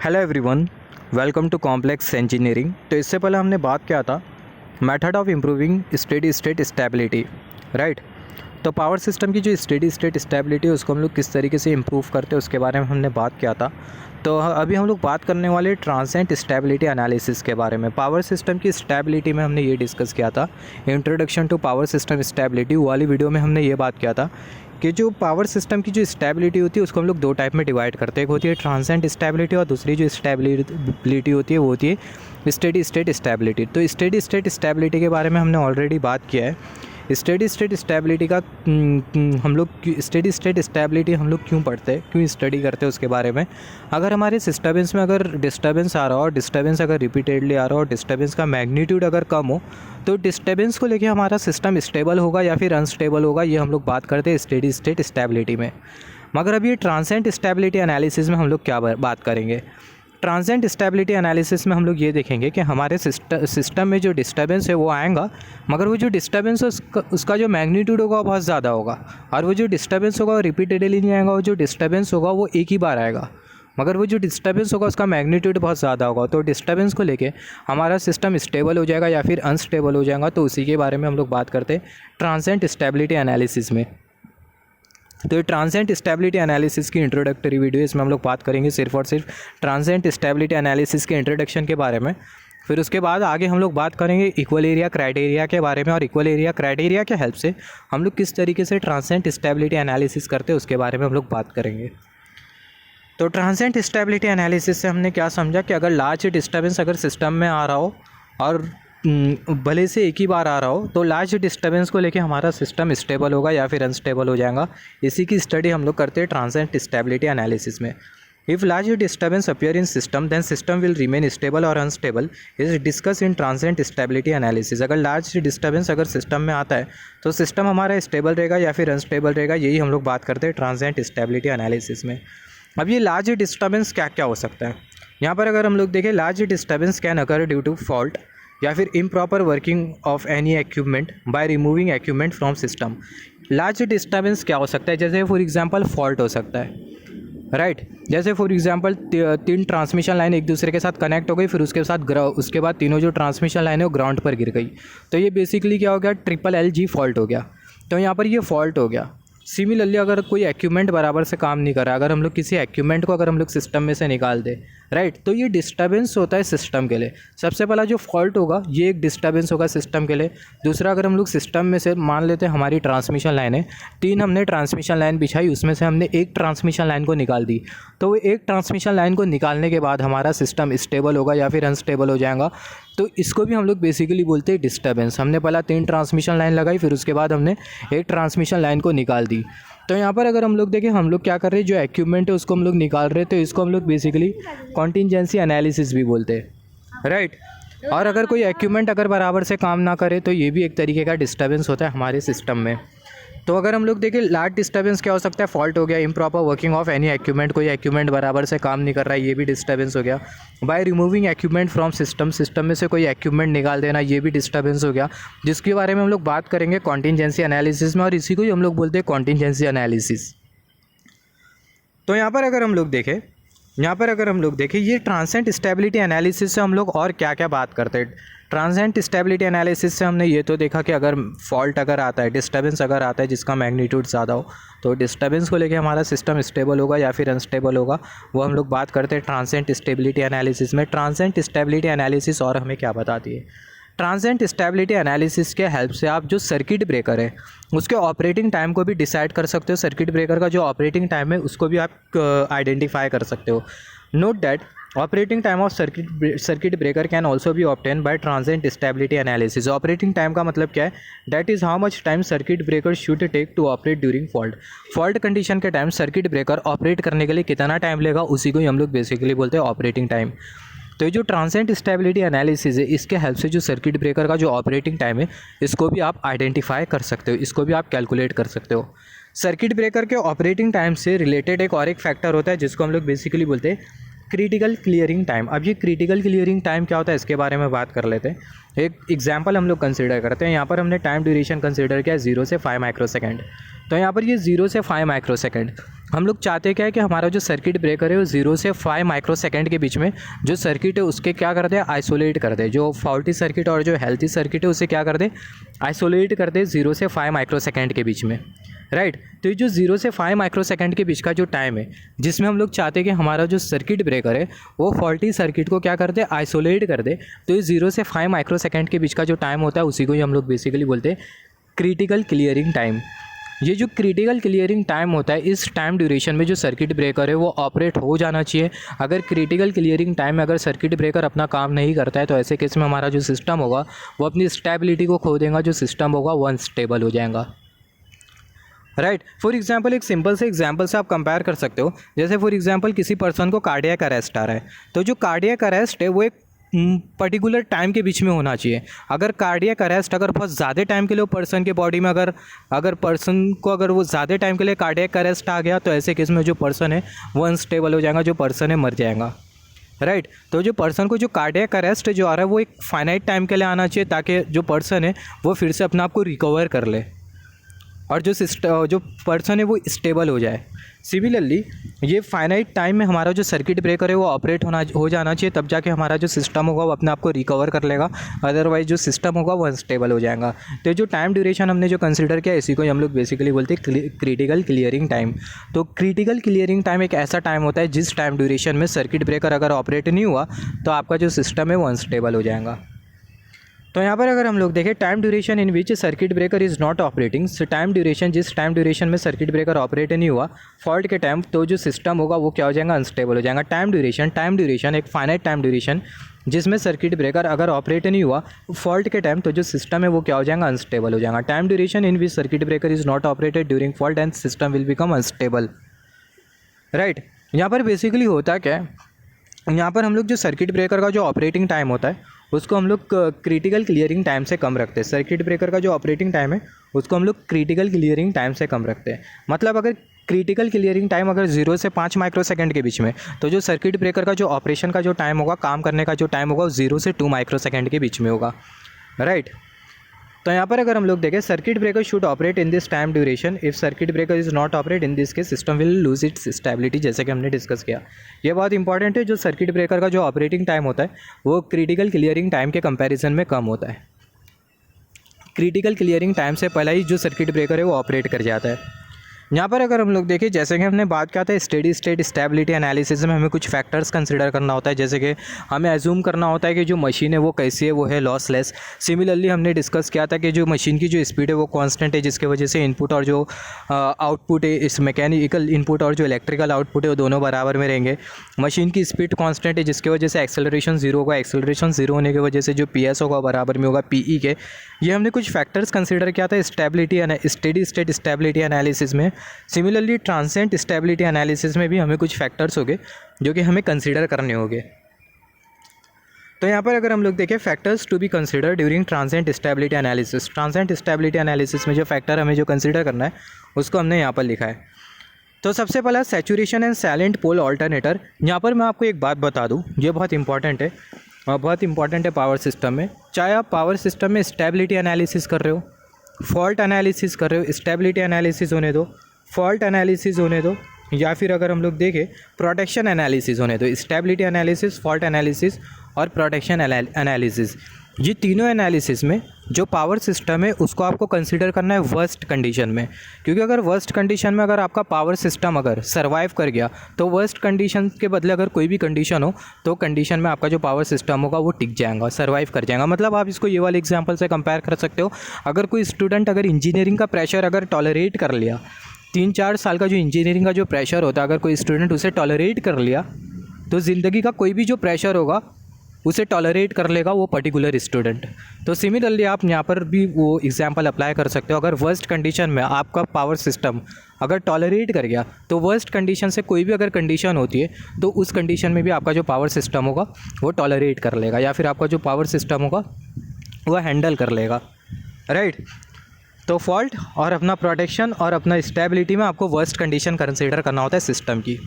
Hello everyone, welcome to complex engineering. तो इससे पहले हमने बात किया था method of improving steady state stability, right. तो पावर सिस्टम की जो स्टेडी स्टेट स्टेबिलिटी है उसको हम लोग किस तरीके से इम्प्रूव करते हैं उसके बारे में हमने बात किया था। तो अभी हम लोग बात करने वाले ट्रांसिएंट स्टेबिलिटी एनालिसिस के बारे में। पावर सिस्टम की स्टेबिलिटी में हमने ये डिस्कस किया था, introduction to power system stability वाली वीडियो में हमने ये बात किया था कि जो पावर सिस्टम की जो स्टेबिलिटी होती है उसको हम लोग दो टाइप में डिवाइड करते हैं। एक होती है ट्रांसिएंट स्टेबिलिटी और दूसरी जो स्टेबिलिटी होती है वो होती है स्टेडी स्टेट स्टेबिलिटी। तो स्टेडी स्टेट स्टेबिलिटी के बारे में हमने ऑलरेडी बात किया है। स्टेडी स्टेट स्टेबिलिटी का हम लोग स्टेडी स्टेट स्टेबिलिटी हम लोग क्यों पढ़ते हैं, क्यों स्टडी करते हैं उसके बारे में। अगर हमारे सिस्टर्बेंस में अगर डिस्टर्बेंस आ रहा हो और डिस्टर्बेंस अगर रिपीटेडली आ रहा हो और डिस्टर्बेंस का मैग्नीट्यूड अगर कम हो तो डिस्टर्बेंस को लेके हमारा सिस्टम स्टेबल होगा या फिर अनस्टेबल होगा, ये हम लोग बात करते हैं स्टेडी स्टेट स्टेबिलिटी में। मगर अब ये ट्रांसिएंट स्टेबिलिटी एनालिसिस में हम लोग क्या बात करेंगे। ट्रांसिएंट स्टेबिलिटी एनालिसिस में हम लोग ये देखेंगे कि हमारे सिस्टम में जो डिस्टर्बेंस है वो आएगा, मगर वो जो डिस्टर्बेंस है उसका जो मैग्नीट्यूड होगा वो बहुत ज़्यादा होगा, और वो जो डिस्टर्बेंस होगा वो रिपीटेडली नहीं आएगा। वो जो डिस्टर्बेंस होगा वो एक ही बार आएगा, मगर वो जो डिस्टर्बेंस होगा उसका मैग्नीट्यूड बहुत ज़्यादा होगा। तो डिस्टर्बेंस को लेके हमारा सिस्टम स्टेबल हो जाएगा या फिर अनस्टेबल हो जाएगा, तो उसी के बारे में हम लोग बात करते हैं ट्रांसिएंट स्टेबिलिटी एनालिसिस में। तो ये ट्रांसिएंट स्टेबिलिटी एनालिसिस की इंट्रोडक्टरी वीडियो, इसमें हम लोग बात करेंगे सिर्फ और सिर्फ ट्रांसिएंट स्टेबिलिटी एनालिसिस के इंट्रोडक्शन के बारे में। फिर उसके बाद आगे हम लोग बात करेंगे इक्वल एरिया क्राइटेरिया के बारे में, और इक्वल एरिया क्राइटेरिया के हेल्प से हम लोग किस तरीके से ट्रांसिएंट स्टेबिलिटी एनालिसिस करते हैं उसके बारे में हम लोग बात करेंगे। तो ट्रांसिएंट स्टेबिलिटी एनालिसिस से हमने क्या समझा कि अगर लार्ज डिस्टर्बेंस अगर सिस्टम में आ रहा हो और भले से एक ही बार आ रहा हो तो लार्ज डिस्टर्बेंस को लेके हमारा सिस्टम स्टेबल होगा या फिर अनस्टेबल हो जाएगा। इसी की स्टडी हम लोग करते हैं ट्रांसिएंट स्टेबिलिटी एनालिसिस में। If large disturbance appear in system then system will remain stable और unstable is discuss in transient stability analysis. अगर लार्ज डिस्टर्बेंस अगर सिस्टम में आता है तो सिस्टम हमारा स्टेबल रहेगा या फिर अनस्टेबल रहेगा, यही हम लोग बात करते हैं ट्रांसिएंट स्टेबिलिटी एनालिसिस में। अब ये लार्ज डिस्टर्बेंस क्या क्या हो सकता है, यहाँ पर अगर हम लोग देखें large disturbance can occur due to fault या फिर improper working of any equipment by removing equipment from system. Large disturbance क्या हो सकता है, जैसे फॉर एग्जांपल फॉल्ट हो सकता है, राइट। जैसे फॉर एग्जांपल तीन ट्रांसमिशन लाइन एक दूसरे के साथ कनेक्ट हो गई, फिर उसके बाद तीनों जो ट्रांसमिशन लाइन है वो ग्राउंड पर गिर गई, तो ये बेसिकली क्या हो गया, ट्रिपल LG फॉल्ट हो गया। तो यहाँ पर ये फॉल्ट हो गया। सिमिलरली अगर कोई एक्विपमेंट बराबर से काम नहीं कर रहा, अगर हम लोग किसी एक्विपमेंट को अगर हम लोग सिस्टम में से निकाल दें, राइट, तो ये डिस्टर्बेंस होता है सिस्टम के लिए। सबसे पहला जो फॉल्ट होगा ये एक डिस्टर्बेंस होगा सिस्टम के लिए। दूसरा, अगर हम लोग सिस्टम में से मान लेते हैं हमारी ट्रांसमिशन लाइन है, 3 हमने ट्रांसमिशन लाइन बिछाई, उसमें से हमने एक ट्रांसमिशन लाइन को निकाल दी, तो वो एक ट्रांसमिशन लाइन को निकालने के बाद हमारा सिस्टम स्टेबल होगा या फिर अनस्टेबल हो जाएगा। तो इसको भी हम लोग बेसिकली बोलते हैं डिस्टर्बेंस। हमने पहला 3 ट्रांसमिशन लाइन लगाई, फिर उसके बाद हमने एक ट्रांसमिशन लाइन को निकाल दी। तो यहाँ पर अगर हम लोग देखें हम लोग क्या कर रहे हैं, जो एक्विपमेंट है उसको हम लोग निकाल रहे हैं, तो इसको हम लोग बेसिकली कॉन्टिजेंसी एनालिसिस भी बोलते हैं, राइट। और अगर कोई एक्विपमेंट अगर बराबर से काम ना करे तो ये भी एक तरीके का डिस्टर्बेंस होता है हमारे सिस्टम में। तो अगर हम लोग देखें लार्ज डिस्टर्बेंस क्या हो सकता है, फॉल्ट हो गया, improper working of any equipment, कोई एक्विपमेंट बराबर से काम नहीं कर रहा है, ये भी डिस्टर्बेंस हो गया। By removing equipment from system, system में से कोई एक्विपमेंट निकाल देना, ये भी डिस्टर्बेंस हो गया, जिसके बारे में हम लोग बात करेंगे कॉन्टिजेंसी एनालिसिस में, और इसी को ही हम लोग बोलते हैं कॉन्टिजेंसी एनालिसिस। तो यहाँ पर अगर हम लोग देखें ये ट्रांसिएंट स्टेबिलिटी एनालिसिस से हम लोग और क्या क्या बात करते हैं। ट्रांसिएंट स्टेबिलिटी एनालिसिस से हमने ये तो देखा कि अगर फॉल्ट अगर आता है, डिस्टर्बेंस अगर आता है जिसका मैग्नीट्यूड ज़्यादा हो, तो डिस्टर्बेंस को लेके हमारा सिस्टम स्टेबल होगा या फिर अनस्टेबल होगा, वो हम लोग बात करते हैं ट्रांसिएंट स्टेबिलिटी एनालिसिस में। ट्रांसिएंट स्टेबिलिटी एनालिसिस और हमें क्या बताती है, ट्रांसिएंट स्टेबिलिटी एनालिसिस के हेल्प से आप जो सर्किट ब्रेकर है उसके ऑपरेटिंग टाइम को भी डिसाइड कर सकते हो। सर्किट ब्रेकर का जो ऑपरेटिंग टाइम है उसको भी आप आइडेंटिफाई कर सकते हो। Note that operating time of circuit breaker can also be obtain by transient stability analysis. Operating time का मतलब क्या है, that is how much time circuit breaker should take to operate during fault. Fault condition के time circuit breaker operate करने के लिए कितना time लेगा, उसी को ही हम लोग बेसिकली बोलते हैं ऑपरेटिंग टाइम। तो ये जो ट्रांसिएंट स्टेबिलिटी एनालिसिस है इसके हेल्प से जो सर्किट ब्रेकर का जो ऑपरेटिंग टाइम है इसको भी आप आइडेंटिफाई कर सकते हो, इसको भी आप कैलकुलेट कर सकते हो। सर्किट ब्रेकर के ऑपरेटिंग टाइम से रिलेटेड एक और एक फैक्टर होता है जिसको हम लोग बेसिकली बोलते हैं क्रिटिकल क्लियरिंग टाइम। अब ये क्रिटिकल क्लियरिंग टाइम क्या होता है इसके बारे में बात कर लेते हैं। एक एग्जांपल हम लोग कंसीडर करते हैं। यहाँ पर हमने टाइम ड्यूरेशन कंसीडर किया 0 से 5 माइक्रोसेकंड। तो यहाँ पर ये 0 से 5 माइक्रोसेकंड हम लोग चाहते क्या है कि हमारा जो सर्किट ब्रेकर है वो 0 से 5 माइक्रोसेकंड के बीच में जो सर्किट है उसके क्या कर दे, आइसोलेट कर दे। जो फॉल्टी सर्किट और जो हेल्थी सर्किट है उसे क्या कर दे, आइसोलेट कर दे 0 से 5 माइक्रोसेकंड के बीच में, राइट। तो ये जो 0 से 5 माइक्रोसेकंड के बीच का जो टाइम है जिसमें हम लोग चाहते हैं कि हमारा जो सर्किट ब्रेकर है वो फॉल्टी सर्किट को क्या कर दे, आइसोलेट कर दे। तो ये 0 से 5 माइक्रोसेकंड के बीच का जो टाइम होता है उसी को ही हम लोग बेसिकली बोलते हैं क्रिटिकल क्लियरिंग टाइम। ये जो क्रिटिकल क्लियरिंग टाइम होता है इस टाइम ड्यूरेशन में जो सर्किट ब्रेकर है वो ऑपरेट हो जाना चाहिए। अगर क्रिटिकल क्लियरिंग टाइम में अगर सर्किट ब्रेकर अपना काम नहीं करता है तो ऐसे केस में हमारा जो सिस्टम होगा वो अपनी स्टेबिलिटी को खो देगा, जो सिस्टम होगा वो अनस्टेबल हो जाएगा, राइट। फॉर एग्जांपल एक सिंपल से एग्जांपल से आप कंपेयर कर सकते हो। जैसे फॉर एग्जांपल किसी पर्सन को कार्डियक अरेस्ट आ रहा है, तो जो कार्डियक अरेस्ट है वो एक पर्टिकुलर टाइम के बीच में होना चाहिए। अगर कार्डियक अरेस्ट अगर बहुत ज़्यादा टाइम के लिए पर्सन के बॉडी में अगर पर्सन को अगर वो ज़्यादा टाइम के लिए कार्डियक अरेस्ट आ गया तो ऐसे केस में जो पर्सन है वो अनस्टेबल हो जाएगा, जो पर्सन है मर जाएगा, राइट। तो जो पर्सन को जो कार्डियक अरेस्ट जो आ रहा है वो एक फाइनाइट टाइम के लिए आना चाहिए ताकि जो पर्सन है वो फिर से अपने आप को रिकवर कर ले और जो पर्सन है वो स्टेबल हो जाए। सिमिलरली ये फाइनाइट टाइम में हमारा जो सर्किट ब्रेकर है वो ऑपरेट हो जाना चाहिए, तब जाके हमारा जो सिस्टम होगा वो अपने आप को रिकवर कर लेगा, अदरवाइज जो सिस्टम होगा वो अनस्टेबल हो जाएगा। तो जो टाइम ड्यूरेशन हमने जो कंसीडर किया इसी को हम लोग बेसिकली बोलते हैं क्रिटिकल क्लियरिंग टाइम। तो क्रिटिकल क्लियरिंग टाइम एक ऐसा टाइम होता है जिस टाइम ड्यूरेशन में सर्किट ब्रेकर अगर ऑपरेट नहीं हुआ तो आपका जो सिस्टम है वो अनस्टेबल हो जाएगा। तो यहाँ पर अगर हम लोग देखें time duration in which circuit breaker is not operating, time duration जिस टाइम ड्यूरेशन में सर्किट ब्रेकर ऑपरेट नहीं हुआ फॉल्ट के टाइम, तो जो सिस्टम होगा वो क्या हो जाएगा, अनस्टेबल हो जाएगा। टाइम ड्यूरेशन एक फाइनाइट टाइम ड्यूरेशन जिसमें सर्किट ब्रेकर अगर ऑपरेट नहीं हुआ फॉल्ट के टाइम, तो जो सिस्टम है वो क्या हो जाएगा, अनस्टेबल हो जाएगा। Time duration in which circuit breaker is not operated during fault and system will become unstable, right. यहाँ पर बेसिकली होता क्या है, यहाँ पर हम लोग जो सर्किट ब्रेकर का जो ऑपरेटिंग टाइम होता है उसको हम लोग क्रिटिकल क्लियरिंग टाइम से कम रखते हैं। सर्किट ब्रेकर का जो ऑपरेटिंग टाइम है उसको हम लोग क्रिटिकल क्लियरिंग टाइम से कम रखते हैं। मतलब अगर क्रिटिकल क्लियरिंग टाइम अगर 0 से 5 माइक्रोसेकंड के बीच में, तो जो सर्किट ब्रेकर का जो ऑपरेशन का जो टाइम होगा, काम करने का जो टाइम होगा वो 0 से 2 माइक्रोसेकंड के बीच में होगा, राइट। तो यहाँ पर अगर हम लोग देखें circuit breaker should operate in this time duration, if circuit breaker is not operate in this case system will lose its stability, जैसे कि हमने डिस्कस किया। ये बहुत इंपॉर्टेंट है, जो सर्किट ब्रेकर का जो ऑपरेटिंग टाइम होता है वो क्रिटिकल क्लियरिंग टाइम के कंपैरिजन में कम होता है। क्रिटिकल क्लियरिंग टाइम से पहले ही जो सर्किट ब्रेकर है वो ऑपरेट कर जाता है। यहाँ पर अगर हम लोग देखें, जैसे कि हमने बात किया था स्टेडी स्टेट स्टेबिलिटी एनालिसिस में हमें कुछ फैक्टर्स कंसीडर करना होता है, जैसे कि हमें एज्यूम करना होता है कि जो मशीन है वो कैसी है, वो है लॉसलेस। सिमिलरली हमने डिस्कस किया था कि जो मशीन की जो स्पीड है वो कांस्टेंट है, जिसके वजह से इनपुट और जो आउटपुट है, इस मैकेनिकल इनपुट और जो इलेक्ट्रिकल आउटपुट है वो दोनों बराबर में रहेंगे। मशीन की स्पीड कांस्टेंट है जिसकी वजह से एक्सेलरेशन 0 होगा, एक्सेलरेशन 0 होने की वजह से जो PS होगा बराबर में होगा PE के। ये हमने कुछ फैक्टर्स कंसीडर किया था stability steady state stability analysis में। सिमिलरली ट्रांसिएंट स्टेबिलिटी एनालिसिस में भी हमें कुछ फैक्टर्स होंगे जो कि हमें कंसीडर करने होंगे। तो यहाँ पर अगर हम लोग देखें factors to be consider during transient stability analysis, transient stability analysis में जो फैक्टर हमें जो कंसीडर करना है उसको हमने यहाँ पर लिखा है। तो सबसे पहला saturation and silent pole alternator. यहाँ पर मैं आपको एक बात बता दूँ, ये बहुत इंपॉर्टेंट है और बहुत इंपॉर्टेंट है पावर सिस्टम में। चाहे आप पावर सिस्टम में स्टेबिलिटी एनालिसिस कर रहे हो, फॉल्ट एनालिसिस कर रहे हो, स्टेबिलिटी एनालिसिस होने दो, फॉल्ट एनालिसिस होने दो, या फिर अगर हम लोग देखें प्रोटेक्शन एनालिसिस होने दो, स्टेबिलिटी एनालिसिस, फॉल्ट एनालिसिस और प्रोटेक्शन एनालिसिस, ये तीनों एनालिसिस में जो पावर सिस्टम है उसको आपको कंसीडर करना है वर्स्ट कंडीशन में। क्योंकि अगर वर्स्ट कंडीशन में अगर आपका पावर सिस्टम अगर सर्वाइव कर गया तो वर्स्ट कंडीशन के बदले अगर कोई भी कंडीशन हो तो कंडीशन में आपका जो पावर सिस्टम होगा वो टिक जाएगा, सर्वाइव कर जाएगा। मतलब आप इसको ये वाले एग्जाम्पल से कंपेयर कर सकते हो। अगर कोई स्टूडेंट अगर इंजीनियरिंग का प्रेशर अगर टॉलरेट कर लिया, 3-4 साल का जो इंजीनियरिंग का जो प्रेशर होता है, अगर कोई स्टूडेंट उसे टॉलरेट कर लिया तो ज़िंदगी का कोई भी जो प्रेशर होगा उसे टॉलरेट कर लेगा वो पर्टिकुलर स्टूडेंट। तो सिमिलरली आप यहाँ पर भी वो एग्जांपल अप्लाई कर सकते हो। अगर वर्स्ट कंडीशन में आपका पावर सिस्टम अगर टॉलरेट कर गया तो वर्स्ट कंडीशन से कोई भी अगर कंडीशन होती है तो उस कंडीशन में भी आपका जो पावर सिस्टम होगा वो टॉलरेट कर लेगा, या फिर आपका जो पावर सिस्टम होगा वो हैंडल कर लेगा, राइट। तो फॉल्ट और अपना प्रोटेक्शन और अपना स्टेबिलिटी में आपको वर्स्ट कंडीशन कंसीडर करना होता है सिस्टम की।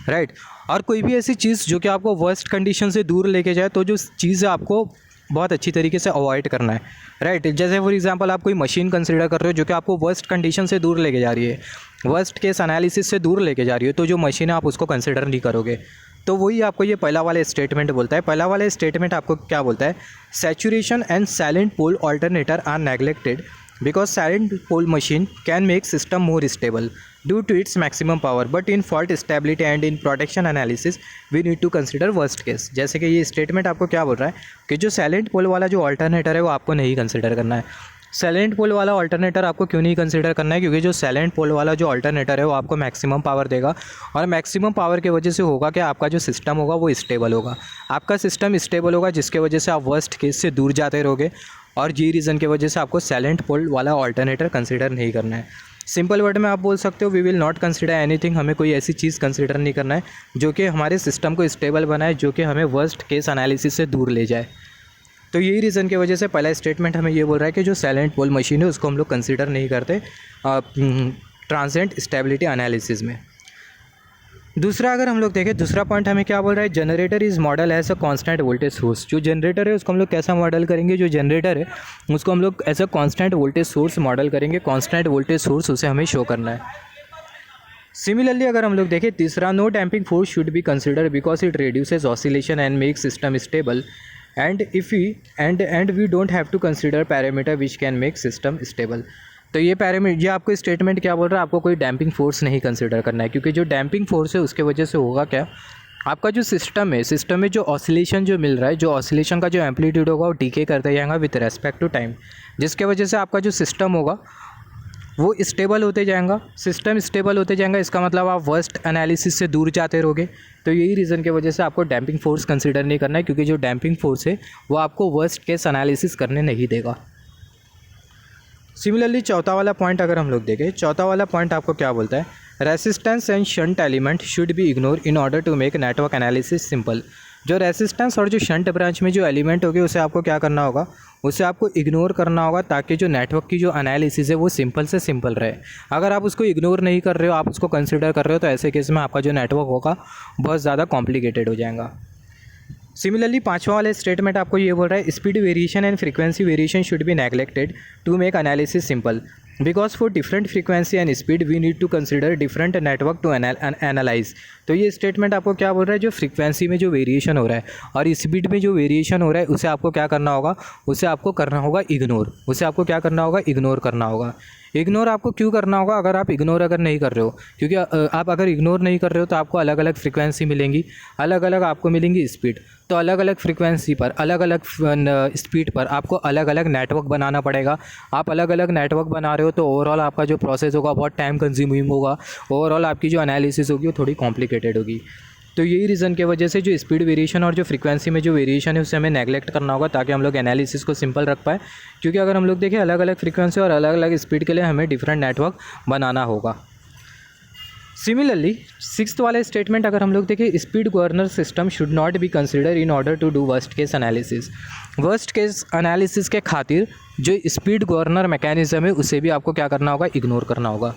राइट। और कोई भी ऐसी चीज़ जो कि आपको वर्स्ट कंडीशन से दूर लेके जाए, तो जो चीज़ आपको बहुत अच्छी तरीके से अवॉइड करना है, राइट। जैसे फॉर एग्जांपल आप कोई मशीन कंसीडर कर रहे हो जो कि आपको वर्स्ट कंडीशन से दूर लेके जा रही है, वर्स्ट केस एनालिसिस से दूर लेके जा रही है, तो जो मशीन है आप उसको कंसिडर नहीं करोगे। तो वही आपको ये पहला वाला स्टेटमेंट बोलता है। पहला वाला स्टेटमेंट आपको क्या बोलता है? Saturation and silent pole alternator are neglected because silent pole machine can make system more stable due to its maximum power, but in fault stability and in protection analysis we need to consider worst case. जैसे कि ये statement आपको क्या बोल रहा है कि जो साइलेंट पोल वाला जो ऑल्टरनेटर है वो आपको नहीं कंसिडर करना है। साइलेंट पोल वाला ऑल्टरनेटर आपको क्यों नहीं कंसिडर करना है? क्योंकि जो साइलेंट पोल वाला जो ऑल्टरनेटर है वो आपको मैक्सिमम पावर देगा, और मैक्सिमम पावर की वजह से होगा कि आपका जो सिस्टम होगा वो स्टेबल होगा। आपका सिस्टम स्टेबल होगा जिसके वजह से आप वर्स्ट केस से दूर जाते रहोगे, और ये रीज़न की वजह से आपको साइलेंट पोल वाला ऑल्टरनेटर कंसिडर नहीं करना है। सिंपल वर्ड में आप बोल सकते हो we will not consider anything. हमें कोई ऐसी चीज़ कंसिडर नहीं करना है जो कि हमारे सिस्टम को स्टेबल बनाए, जो कि हमें वर्स्ट केस एनालिसिस से दूर ले जाए। तो यही रीज़न की वजह से पहला स्टेटमेंट हमें ये बोल रहा है कि जो साइलेंट पोल मशीन है उसको हम लोग कंसिडर नहीं करते ट्रांजिएंट स्टेबिलिटी एनालिसिस में। दूसरा अगर हम लोग देखें, दूसरा पॉइंट हमें क्या बोल रहा है? Generator is model as a constant voltage source. जो जनरेटर है उसको हम लोग कैसा मॉडल करेंगे? जो जनरेटर है उसको हम लोग as a constant voltage source model करेंगे। कांस्टेंट वोल्टेज सोर्स उसे हमें शो करना है। सिमिलरली अगर हम लोग देखें तीसरा, no damping force should be consider because it reduces oscillation and make system stable, and if we don't have to consider parameter which can make system stable. तो ये पैरामीटर, ये आपको स्टेटमेंट क्या बोल रहा है? आपको कोई डैम्पिंग फोर्स नहीं कंसिडर करना है, क्योंकि जो डैम्पिंग फोर्स है उसके वजह से होगा क्या, आपका जो सिस्टम है, सिस्टम में जो ऑसिलेशन जो मिल रहा है, जो ऑसिलेशन का जो एम्पलीट्यूड होगा वो डीके करता जाएगा विद रेस्पेक्ट टू टाइम, जिसके वजह से आपका जो सिस्टम होगा वो स्टेबल होते जाएगा। सिस्टम स्टेबल होते जाएगा, इसका मतलब आप वर्स्ट एनालिसिस से दूर जाते रहोगे। तो यही रीज़न की वजह से आपको डैम्पिंग फोर्स कंसिडर नहीं करना है, क्योंकि जो डैम्पिंग फोर्स है वो आपको वर्स्ट केस एनालिसिस करने नहीं देगा। सिमिलरली चौथा वाला पॉइंट अगर हम लोग देखें, चौथा वाला पॉइंट आपको क्या बोलता है? Resistance and shunt element should be ignore in order to make network analysis simple. जो रेसिस्टेंस और जो शंट ब्रांच में जो एलिमेंट होगी उसे आपको क्या करना होगा? उसे आपको इग्नोर करना होगा, ताकि जो नेटवर्क की जो एनालिसिस है वो सिंपल से सिंपल रहे। अगर आप उसको इग्नोर नहीं कर रहे हो, आप उसको कंसिडर कर रहे हो, तो ऐसे केस में आपका जो नेटवर्क होगा बहुत ज़्यादा कॉम्प्लिकेटेड हो जाएगा। सिमिलरली पांचवा वाला स्टेटमेंट आपको ये बोल रहा है, speed variation and frequency variation should be neglected to make analysis simple because for different frequency and speed we need to consider different network to analyze. तो ये स्टेटमेंट आपको क्या बोल रहा है? जो फ्रीक्वेंसी में जो वेरिएशन हो रहा है और स्पीड में जो वेरिएशन हो रहा है उसे आपको क्या करना होगा? उसे आपको करना होगा इग्नोर। उसे आपको क्या करना होगा? इग्नोर करना होगा। इग्नोर आपको क्यों करना होगा? अगर आप इग्नोर अगर नहीं कर रहे हो, क्योंकि आप अगर इग्नोर नहीं कर रहे हो तो आपको अलग अलग फ्रीक्वेंसी मिलेंगी, अलग अलग आपको मिलेंगी स्पीड। तो अलग अलग फ्रीक्वेंसी पर, अलग अलग स्पीड पर आपको अलग अलग नेटवर्क बनाना पड़ेगा। आप अलग अलग नेटवर्क बना रहे हो तो ओवरऑल आपका जो प्रोसेस होगा बहुत टाइम कंज्यूमिंग होगा, ओवरऑल आपकी जो एनालिसिस होगी वो थोड़ी कॉम्प्लिकेटेड होगी। तो यही रीज़न की वजह से जो स्पीड वेरिएशन और जो फ्रीक्वेंसी में जो वेरिएशन है उसे हमें नेगलेक्ट करना होगा, ताकि हम लोग एनालिसिस को सिंपल रख पाए। क्योंकि अगर हम लोग देखें अलग अलग फ्रीक्वेंसी और अलग अलग स्पीड के लिए हमें डिफरेंट नेटवर्क बनाना होगा। सिमिलरली सिक्स्थ वाला स्टेटमेंट अगर हम लोग देखें, speed governor system should not be consider in order to do worst case analysis. Worst case analysis के खातिर जो स्पीड गवर्नर मैकेनिज्म है उसे भी आपको क्या करना होगा? इग्नोर करना होगा।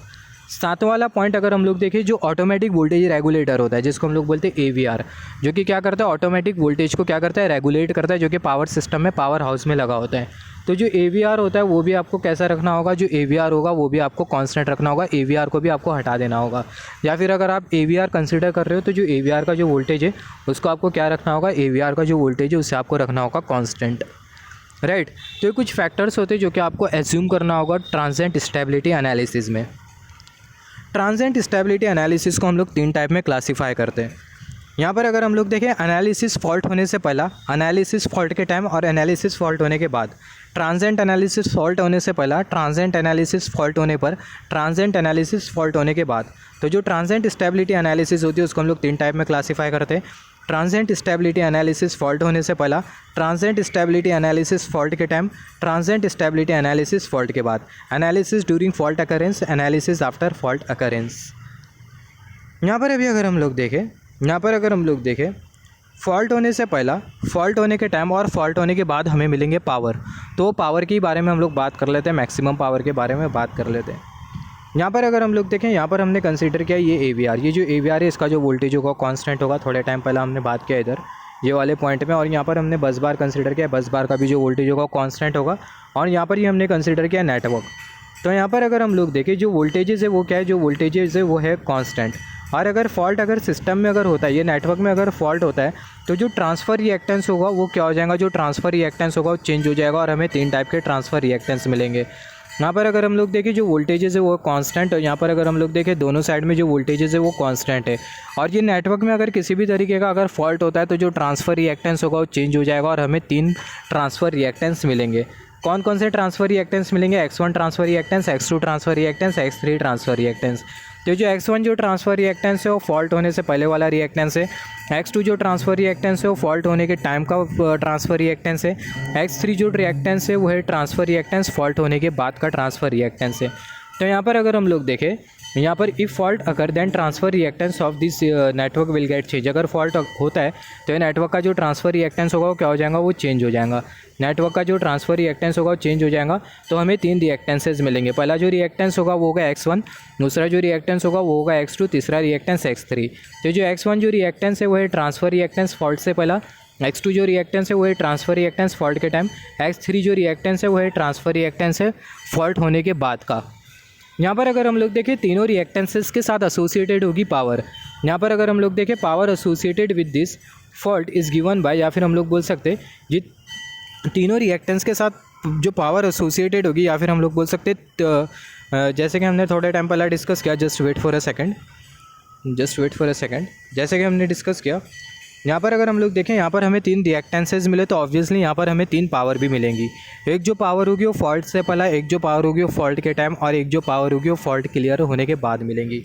सातवां वाला पॉइंट अगर हम लोग देखें, जो ऑटोमेटिक वोल्टेज रेगुलेटर होता है जिसको हम लोग बोलते हैं AVR, जो कि क्या करता है? ऑटोमेटिक वोल्टेज को क्या करता है? रेगुलेट करता है, जो कि पावर सिस्टम में, पावर हाउस में लगा होता है। तो जो AVR होता है वो भी आपको कैसा रखना होगा? जो AVR होगा वो भी आपको कांस्टेंट रखना होगा। AVR को भी आपको हटा देना होगा। या फिर अगर आप AVR कंसिडर कर रहे हो तो जो AVR का जो वोल्टेज है उसको आपको क्या रखना होगा? AVR का जो वोल्टेज है उसे आपको रखना होगा कांस्टेंट, राइट। तो ये कुछ फैक्टर्स होते हैं जो कि आपको एज्यूम करना होगा ट्रांजिएंट स्टेबिलिटी एनालिसिस में। ट्रांजिएंट स्टेबिलिटी एनालिसिस को हम लोग 3 टाइप में क्लासीफाई करते हैं। यहाँ पर अगर हम लोग देखें, एनालिसिस फॉल्ट होने से पहला, एनालिसिस फॉल्ट के टाइम और एनालिसिस फॉल्ट होने के बाद। ट्रांजिएंट एनालिसिस फॉल्ट होने से पहला, ट्रांजिएंट एनालिसिस फॉल्ट होने पर, ट्रांजिएंट एनालिसिस फॉल्ट होने के बाद। तो जो ट्रांजिएंट स्टेबिलिटी एनालिसिस होती है उसको हम लोग 3 टाइप में क्लासीफाई करते हैं। ट्रांजिएंट स्टेबिलिटी एनालिसिस फॉल्ट होने से पहला, ट्रांजिएंट स्टेबिलिटी एनालिसिस फॉल्ट के time, transient stability analysis fault के बाद, analysis during fault occurrence, analysis after fault occurrence. यहाँ पर अभी अगर हम लोग देखें, फॉल्ट होने से पहला, फॉल्ट होने के टाइम और फॉल्ट होने के बाद हमें मिलेंगे पावर। तो पावर के बारे में हम लोग बात कर लेते हैं, मैक्सिमम पावर के बारे में बात कर लेते हैं। यहाँ पर अगर हम लोग देखें, यहाँ पर हमने कंसीडर किया ये AVR, ये जो AVR है इसका जो वोल्टेज होगा कांस्टेंट होगा। थोड़े टाइम पहले हमने बात किया इधर ये वाले पॉइंट में। और यहाँ पर हमने बस बार कंसीडर किया, बस बार का भी जो वोल्टेज होगा कांस्टेंट होगा। और यहाँ पर ये हमने कंसीडर किया नेटवर्क। तो यहाँ पर अगर हम लोग देखें जो वोल्टेजेस है वो क्या है, जो वोल्टेजेस है वो है कांस्टेंट। और अगर फॉल्ट अगर सिस्टम में अगर होता है, ये नेटवर्क में अगर फॉल्ट होता है तो जो ट्रांसफ़र रिएक्टेंस होगा वो क्या हो जाएगा, जो ट्रांसफ़र रिएक्टेंस होगा वो चेंज हो जाएगा और हमें 3 टाइप के ट्रांसफ़र रिएक्टेंस मिलेंगे। यहाँ पर अगर हम लोग देखें जो वोल्टेजेस है वो कांस्टेंट, और यहाँ पर अगर हम लोग देखें दोनों साइड में जो वोल्टेजेस है वो कांस्टेंट है। और ये नेटवर्क में अगर किसी भी तरीके का अगर फॉल्ट होता है तो जो ट्रांसफ़र रिएक्टेंस होगा वो चेंज हो जाएगा और हमें 3 ट्रांसफ़र रिएक्टेंस मिलेंगे। कौन कौन से ट्रांसफ़र रिएक्टेंस मिलेंगे, X1 transfer reactance, X2 transfer reactance, X3 transfer reactance. तो जो X1 जो ट्रांसफ़र रिएक्टेंस है वो फॉल्ट होने से पहले वाला रिएक्टेंस है। X2 जो ट्रांसफ़र रिएक्टेंस है वो फॉल्ट होने के टाइम का ट्रांसफ़र रिएक्टेंस है। X3 जो रिएक्टेंस है वो है ट्रांसफ़र रिएक्टेंस फॉल्ट होने के बाद का ट्रांसफ़र रिएक्टेंस है। तो यहाँ पर अगर हम लोग देखें, यहाँ पर if fault occur then transfer reactance of this network will get change. अगर फॉल्ट होता है तो ये नेटवर्क का जो ट्रांसफ़र रिएक्टेंस होगा वो क्या हो जाएगा, वो चेंज हो जाएगा। नेटवर्क का जो ट्रांसफ़र रिएक्टेंस होगा वो चेंज हो जाएगा। तो हमें 3 रिएक्टेंसेज मिलेंगे। पहला जो रिएक्टेंस होगा वो होगा X1, दूसरा जो रिएक्टेंस होगा वो होगा X2, तीसरा रिएक्टेंस X3। तो जो X1 जो रिएक्टेंस है वो है ट्रांसफ़र रिएक्टेंस फॉल्ट से पहला, X2 जो रिएक्टेंस है वो है ट्रांसफ़र रिएक्टेंस फॉल्ट के टाइम, X3 जो रिएक्टेंस है वो है ट्रांसफ़र रिएक्टेंस है फॉल्ट होने के बाद का। यहाँ पर अगर हम लोग देखें तीनों रिएक्टेंसेस के साथ एसोसिएटेड होगी पावर। यहाँ पर अगर हम लोग देखें power associated with this fault is given by, या फिर हम लोग बोल सकते हैं ये तीनों रिएक्टेंस के साथ जो पावर एसोसिएटेड होगी, या फिर हम लोग बोल सकते जैसे कि हमने थोड़े टाइम पहले डिस्कस किया, just wait for a second, जैसे कि हमने डिस्कस किया यहाँ पर अगर हम लोग देखें, यहाँ पर हमें 3 रिएक्टेंसेज मिले तो ऑब्वियसली यहाँ पर हमें 3 पावर भी मिलेंगी। एक जो पावर होगी वो फॉल्ट से पहला, एक जो पावर होगी वो फॉल्ट के टाइम, और एक जो पावर होगी वो फॉल्ट क्लियर होने के बाद मिलेंगी।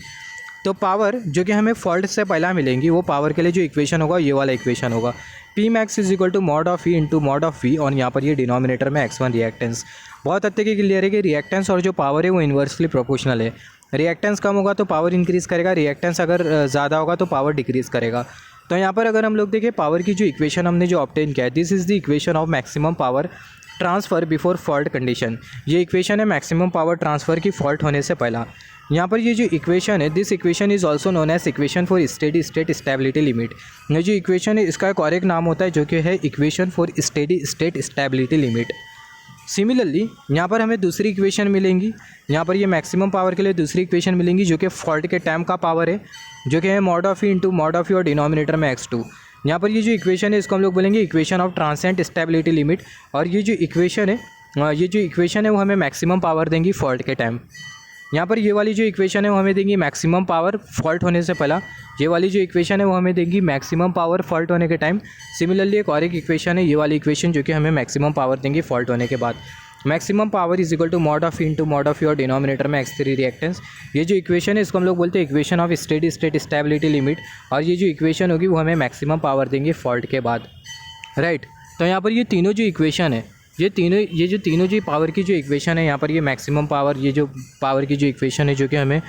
तो पावर जो कि हमें फॉल्ट से पहला मिलेंगी वो पावर के लिए जो इक्वेशन होगा ये वाला इक्वेशन होगा, P max is equal to mod of E into mod of V। और यहाँ पर ये डिनोमिनेटर में X1 रिएक्टेंस। बहुत हद तक क्लियर है कि रिएक्टेंस और जो पावर है वो इन्वर्सली प्रोपोर्शनल है। रिएक्टेंस कम होगा तो पावर इंक्रीज़ करेगा, रिएक्टेंस अगर ज़्यादा होगा तो पावर डिक्रीज़ करेगा। तो यहाँ पर अगर हम लोग देखें पावर की जो इक्वेशन हमने जो ऑब्टेन किया है, this is the equation of maximum power transfer before fault condition. ये इक्वेशन है मैक्सिमम पावर ट्रांसफ़र की फॉल्ट होने से पहला। यहाँ पर ये जो इक्वेशन है, this equation is also known as equation for steady state stability limit. ये जो इक्वेशन है इसका एक और एक नाम होता है जो कि है equation for steady state stability limit. Similarly यहाँ पर हमें दूसरी इक्वेशन मिलेंगी, यहाँ पर ये मैक्सिमम पावर के लिए दूसरी इक्वेशन मिलेंगी जो कि फॉल्ट के टाइम का पावर है, जो कि है mod of E into mod of E और डिनोमिनेटर में X2। यहाँ पर ये जो इक्वेशन है इसको हम लोग बोलेंगे equation of transient stability limit. और ये जो इक्वेशन है वो हमें मैक्सिमम पावर देंगी फॉल्ट के टाइम। यहाँ पर ये वाली जो इक्वेशन है वो हमें देंगी मैक्सिमम पावर फॉल्ट होने से पहला, ये वाली जो इक्वेशन है वो हमें देंगी मैक्सिमम पावर फॉल्ट होने के टाइम। सिमिलरली एक और एक इक्वेशन है ये वाली इक्वेशन जो कि हमें मैक्सिमम पावर देंगी फॉल्ट होने के बाद। Maximum power is equal to mod of into mod of और डिनोमिनेटर में X3 रिएक्टेंस। ये जो इक्वेशन है इसको हम लोग बोलते हैं equation of steady state stability limit. और ये जो इक्वेशन होगी वो हमें मैक्सिमम पावर देंगे फॉल्ट के बाद, राइट। तो यहाँ पर ये तीनों जो इक्वेशन है, ये जो तीनों जो पावर की जो इक्वेशन है, यहाँ पर ये मैक्सिमम पावर, ये जो पावर की जो इक्वेशन है जो कि हमें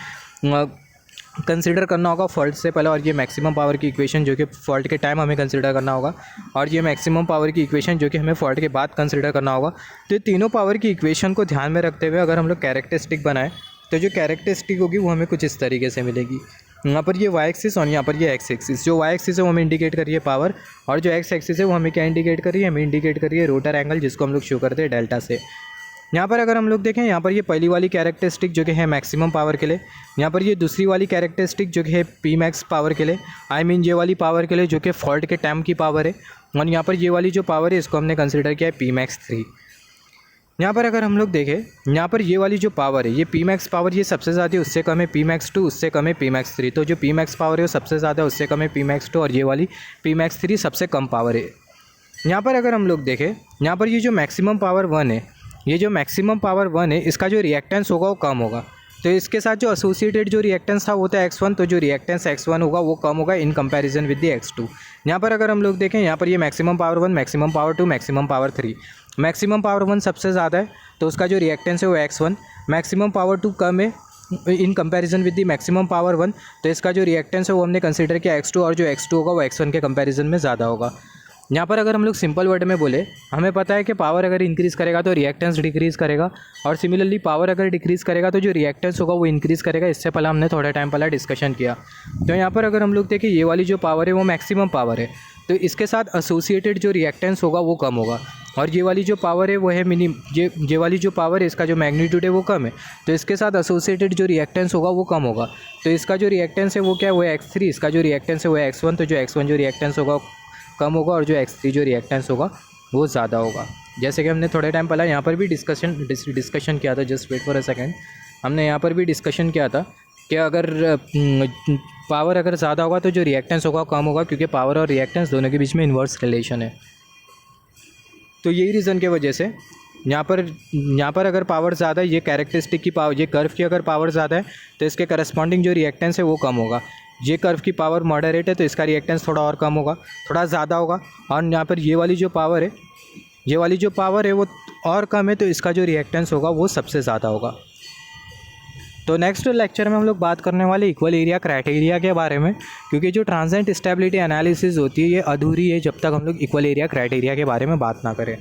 कंसिडर करना होगा फॉल्ट से पहले, और ये मैक्सिमम पावर की इक्वेशन जो कि फॉल्ट के टाइम हमें कंसिडर करना होगा, और ये मैक्सिमम पावर की इक्वेशन जो कि हमें फॉल्ट के बाद कंसिडर करना होगा। तो ये तीनों पावर की इक्वेशन को ध्यान में रखते हुए अगर हम लोग कैरेक्टरिस्टिक बनाएं तो जो कैरेक्टरिस्टिक होगी वो हमें कुछ इस तरीके से मिलेगी। यहाँ पर ये वाई एक्सिस और यहाँ पर ये एक्स एक्सिस। जो वाई एक्सिस है वो हमें इंडिकेट कर रही है पावर, और जो एक्स एक्सिस है वो हमें क्या इंडिकेट कर रही है, हमें इंडिकेट कर रही है रोटर एंगल, जिसको हम लोग शो करते हैं डेल्टा से। यहाँ पर अगर हम लोग देखें, यहाँ पर ये पहली वाली कैरेक्टरिस्टिक जो कि है मैक्सिमम पावर के लिए, यहाँ पर ये दूसरी वाली कैरेक्टरिस्टिक जो कि है पी मैक्स पावर के लिए, आई मीन ये वाली पावर के लिए जो कि फॉल्ट के टाइम की पावर है, और यहाँ पर ये वाली जो पावर है इसको हमने कंसिडर किया है पी मैक्स 3। यहाँ पर अगर हम लोग देखें, यहाँ पर ये वाली जो पावर है, ये पी मैक्स पावर ये सबसे ज़्यादा है, उससे कम है पी मैक्स 2, उससे कम है पी मैक्स 3। तो जो पी मैक्स पावर है वो सबसे ज़्यादा है, उससे कम है पी मैक्स 2, और ये वाली पी मैक्स 3 सबसे कम पावर है। यहाँ पर अगर हम लोग देखें, यहाँ पर ये जो मैक्सिमम पावर 1 है, ये जो मैक्सिमम पावर 1 है इसका जो रिएक्टेंस होगा वो कम होगा। तो इसके साथ जो एसोसिएटेड जो रिएक्टेंस था वो था X1, तो जो रिएक्टेंस X1 होगा वो कम होगा in comparison with the X2। यहाँ पर अगर हम लोग देखें, यहाँ पर ये maximum power 1, maximum power 2, maximum power 3। Maximum power 1 सबसे ज़्यादा है तो उसका जो रिएक्टेंस है वो X1, मैक्सिमम पावर 2 कम है in comparison with the maximum power 1, तो इसका जो रिएक्टेंस है वो हमने कंसिडर किया X2, और जो X2 होगा वो X1 के कंपैरिजन में ज़्यादा होगा। यहाँ पर अगर हम लोग सिंपल वर्ड में बोले, हमें पता है कि पावर अगर इंक्रीज़ करेगा तो रिएक्टेंस डिक्रीज़ करेगा, और सिमिलरली पावर अगर डिक्रीज़ करेगा तो जो रिएक्टेंस होगा वो इंक्रीज़ करेगा। इससे पहले हमने थोड़े टाइम पहले डिस्कशन किया। तो यहाँ पर अगर हम लोग देखें, ये वाली जो पावर है वो मैक्सिमम पावर है, तो इसके साथ एसोसिएटेड जो रिएक्टेंस होगा वो कम होगा, और ये वाली जो पावर है वो है ये वाली जो पावर है इसका जो मैग्नीट्यूड है वो कम है, तो इसके साथ एसोसिएटेड जो रिएक्टेंस होगा वो कम होगा। तो इसका जो रिएक्टेंस है वो क्या है, वो x3, इसका जो रिएक्टेंस है वो x1, तो जो x1 जो रिएक्टेंस होगा कम होगा और जो x3 जो रिएक्टेंस होगा वो ज़्यादा होगा। जैसे कि हमने थोड़े टाइम पहले यहाँ पर भी डिस्कशन किया था, just wait for a second, हमने यहाँ पर भी डिस्कशन किया था कि अगर पावर अगर ज़्यादा होगा तो जो रिएक्टेंस होगा कम होगा, क्योंकि पावर और रिएक्टेंस दोनों के बीच में इन्वर्स रिलेशन है। तो यही रीज़न की वजह से यहाँ पर अगर पावर ज़्यादा है, ये कैरेक्टरिस्टिक की पावर, ये कर्व की अगर पावर ज़्यादा है तो इसके करस्पॉन्डिंग जो रिएक्टेंस है वो कम होगा। ये कर्व की पावर मॉडरेट है तो इसका रिएक्टेंस थोड़ा और कम होगा, थोड़ा ज़्यादा होगा। और यहाँ पर ये वाली जो पावर है वो और कम है, तो इसका जो रिएक्टेंस होगा वो सबसे ज़्यादा होगा। तो नेक्स्ट लेक्चर में हम लोग बात करने वाले इक्वल एरिया क्राइटेरिया के बारे में, क्योंकि जो ट्रांजिएंट स्टेबिलिटी एनालिसिस होती है ये अधूरी है जब तक हम लोग इक्वल एरिया क्राइटेरिया के बारे में बात ना करें।